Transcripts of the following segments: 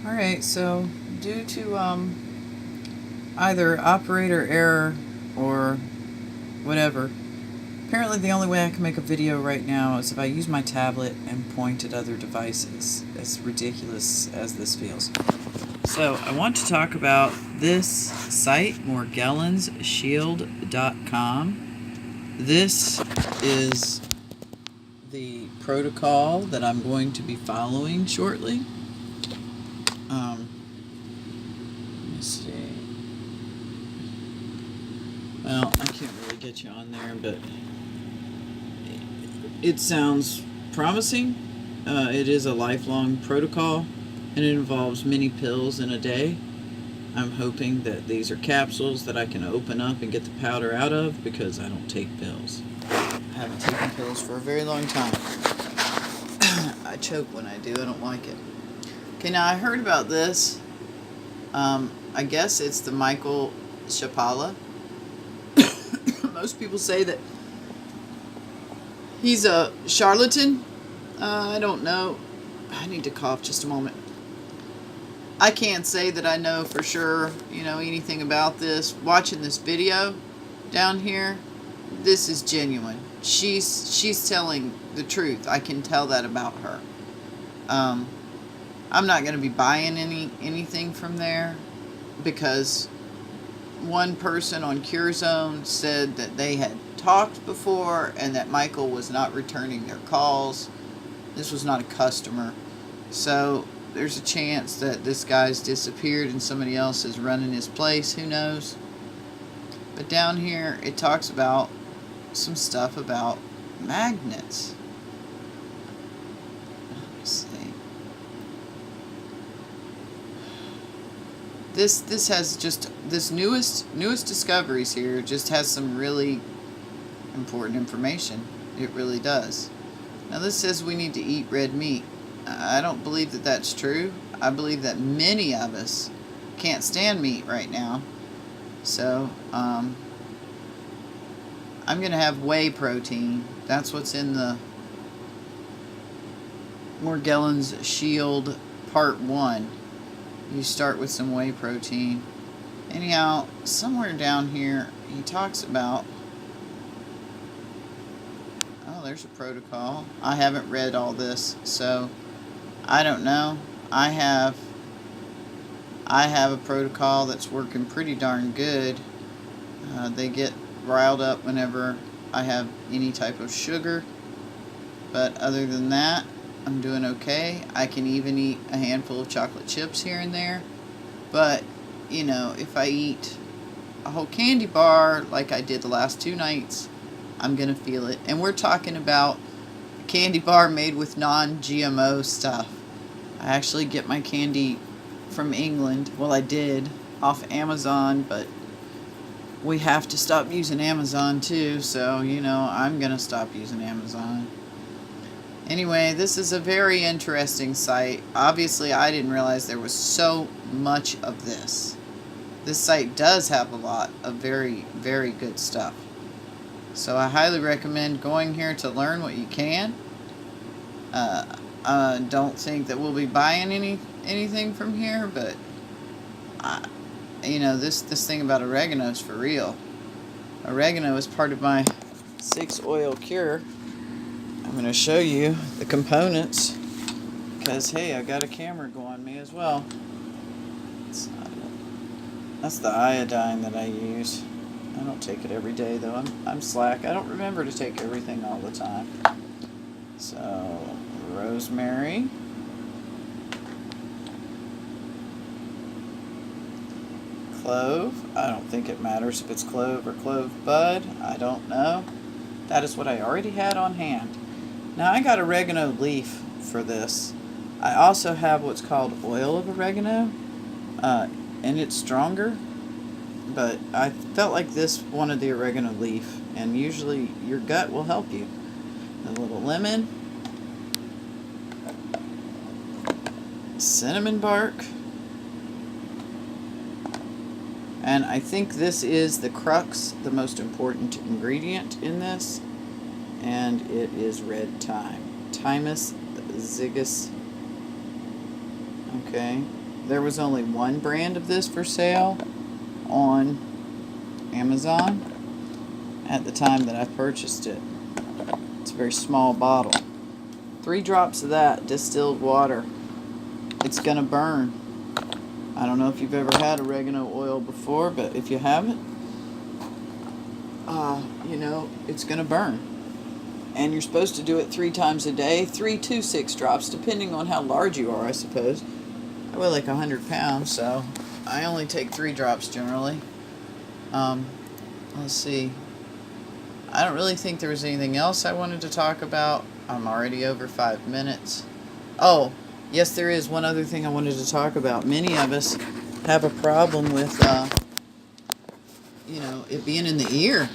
Alright, so due to either operator error or whatever, apparently the only way I can make a video right now is if I use my tablet and point at other devices, as ridiculous as this feels. So I want to talk about this site, morgellonsshield.com. This is the protocol that I'm going to be following shortly. Let me see. Well, I can't really get you on there, but it sounds promising. It is a lifelong protocol, and it involves many pills in a day. I'm hoping that these are capsules that I can open up and get the powder out of, because I don't take pills. I haven't taken pills for a very long time. I choke when I do. I don't like it. Okay, now I heard about this. I guess it's the Michael Chapala. Most people say that he's a charlatan. I don't know. I need to cough just a moment. I can't say that I know for sure, anything about this. Watching this video down here, this is genuine. She's telling the truth. I can tell that about her. I'm not going to be buying anything from there, because one person on CureZone said that they had talked before and that Michael was not returning their calls. This was not a customer. So there's a chance that this guy's disappeared and somebody else is running his place. Who knows? But down here it talks about some stuff about magnets. Let's see. This has just, this newest discoveries here just has some really important information. It really does. Now this says we need to eat red meat. I don't believe that that's true. I believe that many of us can't stand meat right now. So I'm going to have whey protein. That's what's in the Morgellons Shield Part 1. You start with some whey protein. Anyhow, somewhere down here he talks about, oh, there's a protocol. I haven't read all this, so I don't know. I have a protocol that's working pretty darn good. They get riled up whenever I have any type of sugar, but other than that, I'm doing okay. I can even eat a handful of chocolate chips here and there, but if I eat a whole candy bar like I did the last 2 nights, I'm gonna feel it. And we're talking about a candy bar made with non-GMO stuff. I actually get my candy from England. Well, I did, off Amazon, but we have to stop using Amazon too, so I'm gonna stop using Amazon. Anyway, this is a very interesting site. Obviously, I didn't realize there was so much of this. This site does have a lot of very, very good stuff. So I highly recommend going here to learn what you can. I don't think that we'll be buying anything from here, but this thing about oregano is for real. Oregano is part of my 6-oil cure. I'm going to show you the components, because hey, I got a camera going me as well. It's not it. That's the iodine that I use. I don't take it every day though. I'm slack. I don't remember to take everything all the time. So, rosemary, clove. I don't think it matters if it's clove or clove bud. I don't know. That is what I already had on hand. Now I got oregano leaf for this. I also have what's called oil of oregano, and it's stronger, but I felt like this wanted the oregano leaf, and usually your gut will help you. A little lemon, cinnamon bark, and I think this is the crux, the most important ingredient in this, and it is red thyme. Thymus zigus. Okay, there was only one brand of this for sale on Amazon at the time that I purchased it. It's a very small bottle. 3 drops of that distilled water. It's gonna burn. I don't know if you've ever had oregano oil before, but if you haven't, you know, it's gonna burn. And you're supposed to do it 3 times a day, 3 to 6 drops, depending on how large you are, I suppose. I weigh like 100 pounds, so I only take 3 drops generally. Let's see. I don't really think there was anything else I wanted to talk about. I'm already over 5 minutes. Oh, yes, there is one other thing I wanted to talk about. Many of us have a problem with, you know, it being in the ear.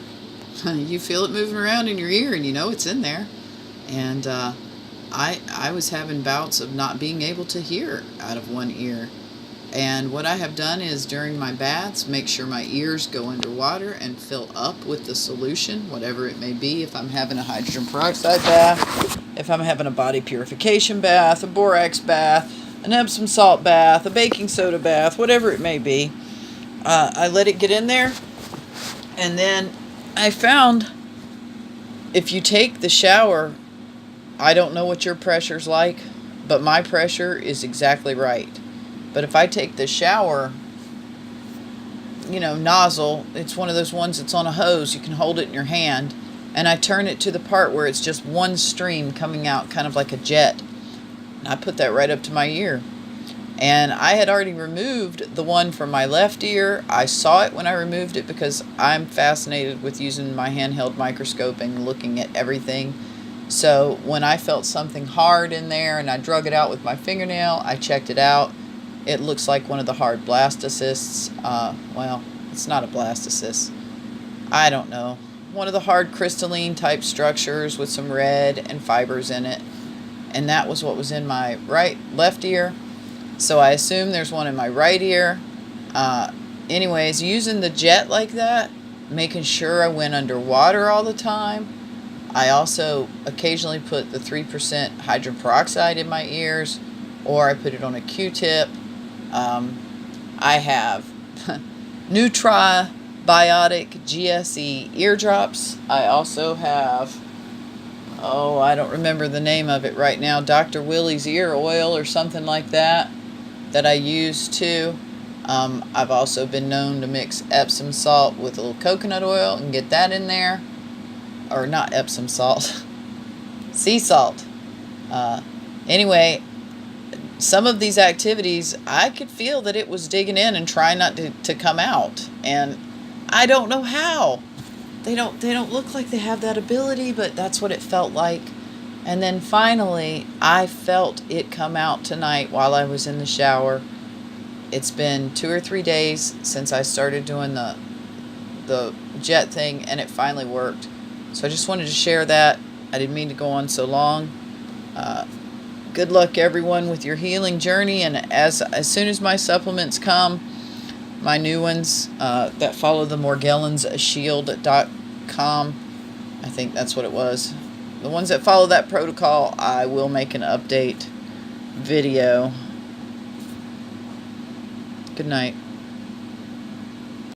You feel it moving around in your ear, and you know it's in there. And I was having bouts of not being able to hear out of one ear. And what I have done is during my baths, make sure my ears go underwater and fill up with the solution, whatever it may be. If I'm having a hydrogen peroxide bath, if I'm having a body purification bath, a borax bath, an Epsom salt bath, a baking soda bath, whatever it may be, I let it get in there. And then I found if you take the shower, I don't know what your pressure's like, but my pressure is exactly right. But if I take the shower, you know, nozzle, it's one of those ones that's on a hose, you can hold it in your hand, and I turn it to the part where it's just one stream coming out, kind of like a jet. And I put that right up to my ear. And I had already removed the one from my left ear. I saw it when I removed it because I'm fascinated with using my handheld microscope and looking at everything. So when I felt something hard in there and I drug it out with my fingernail, I checked it out. It looks like one of the hard blastocysts. Well, it's not a blastocyst. I don't know. One of the hard crystalline type structures with some red and fibers in it. And that was what was in my left ear. So I assume there's one in my right ear. Anyways, using the jet like that, making sure I went underwater all the time. I also occasionally put the 3% hydrogen peroxide in my ears, or I put it on a Q-tip. I have Nutribiotic GSE eardrops. I also have, I don't remember the name of it right now, Dr. Willie's ear oil or something like that I use too. I've also been known to mix Epsom salt with a little coconut oil and get that in there. Or not Epsom salt, sea salt. Anyway, some of these activities, I could feel that it was digging in and trying not to come out. And I don't know how. They don't look like they have that ability, but that's what it felt like. And then finally, I felt it come out tonight while I was in the shower. It's been 2 or 3 days since I started doing the jet thing, and it finally worked. So I just wanted to share that. I didn't mean to go on so long. Good luck, everyone, with your healing journey. And as soon as my supplements come, my new ones that follow the Morgellons shield.com, I think that's what it was. The ones that follow that protocol, I will make an update video. Good night.